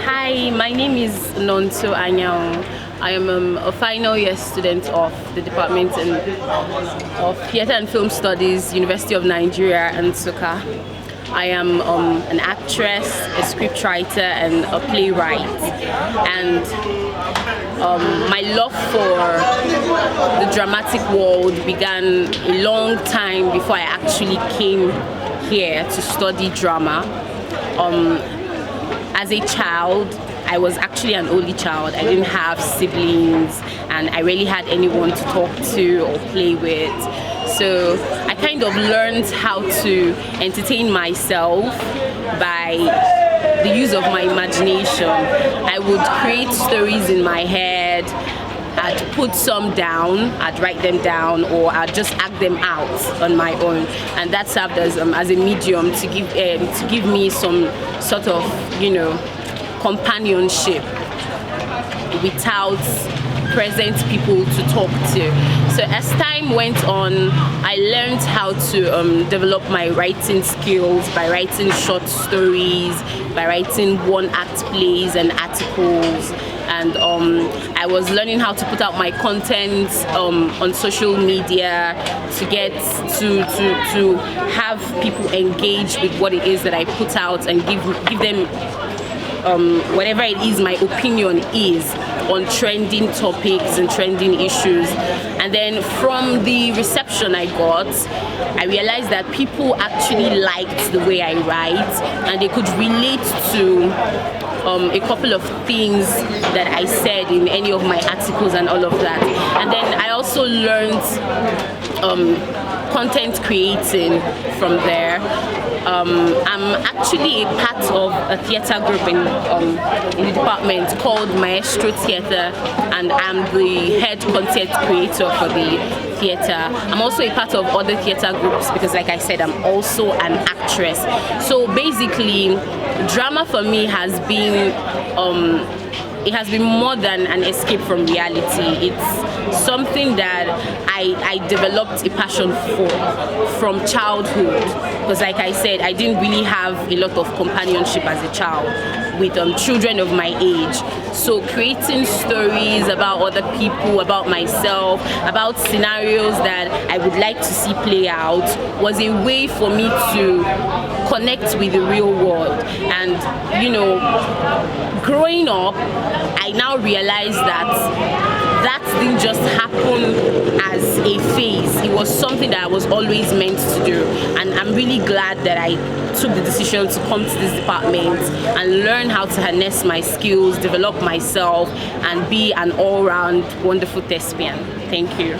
Hi, my name is Chinonso Anyanwu. I am a final year student of the Department of Theatre and Film Studies, University of Nigeria, Nsukka. I am an actress, a scriptwriter, and a playwright. And my love for the dramatic world began a long time before I actually came here to study drama. As a child, I was actually an only child. I didn't have siblings and I really had anyone to talk to or play with. So I kind of learned how to entertain myself by the use of my imagination. I would create stories in my head. I'd put some down, I'd write them down, or I'd just act them out on my own, and that served as a medium to give me some sort of, companionship without present people to talk to. So as time went on, I learned how to develop my writing skills by writing short stories, by writing one-act plays and articles, and I was learning how to put out my content on social media to get to have people engage with what it is that I put out and give them whatever it is my opinion is on trending topics and trending issues. And then from the reception I got, I realized that people actually liked the way I write and they could relate to a couple of things that I said in any of my articles and all of that. And then I also learned content creating from there. I'm actually a part of a theatre group in the department called Maestro Theatre, and I'm the head content creator for the theatre. I'm also a part of other theatre groups because, like I said, I'm also an actress. So basically, drama for me has been it has been more than an escape from reality. It's something that I developed a passion for from childhood, because like I said, I didn't really have a lot of companionship as a child with children of my age. So creating stories about other people, about myself, about scenarios that I would like to see play out was a way for me to connect with the real world. And growing up, I now realize that didn't just happen as a phase. It was something that I was always meant to do, and I'm really glad that I took the decision to come to this department and learn how to harness my skills, develop myself, and be an all-round wonderful thespian. Thank you.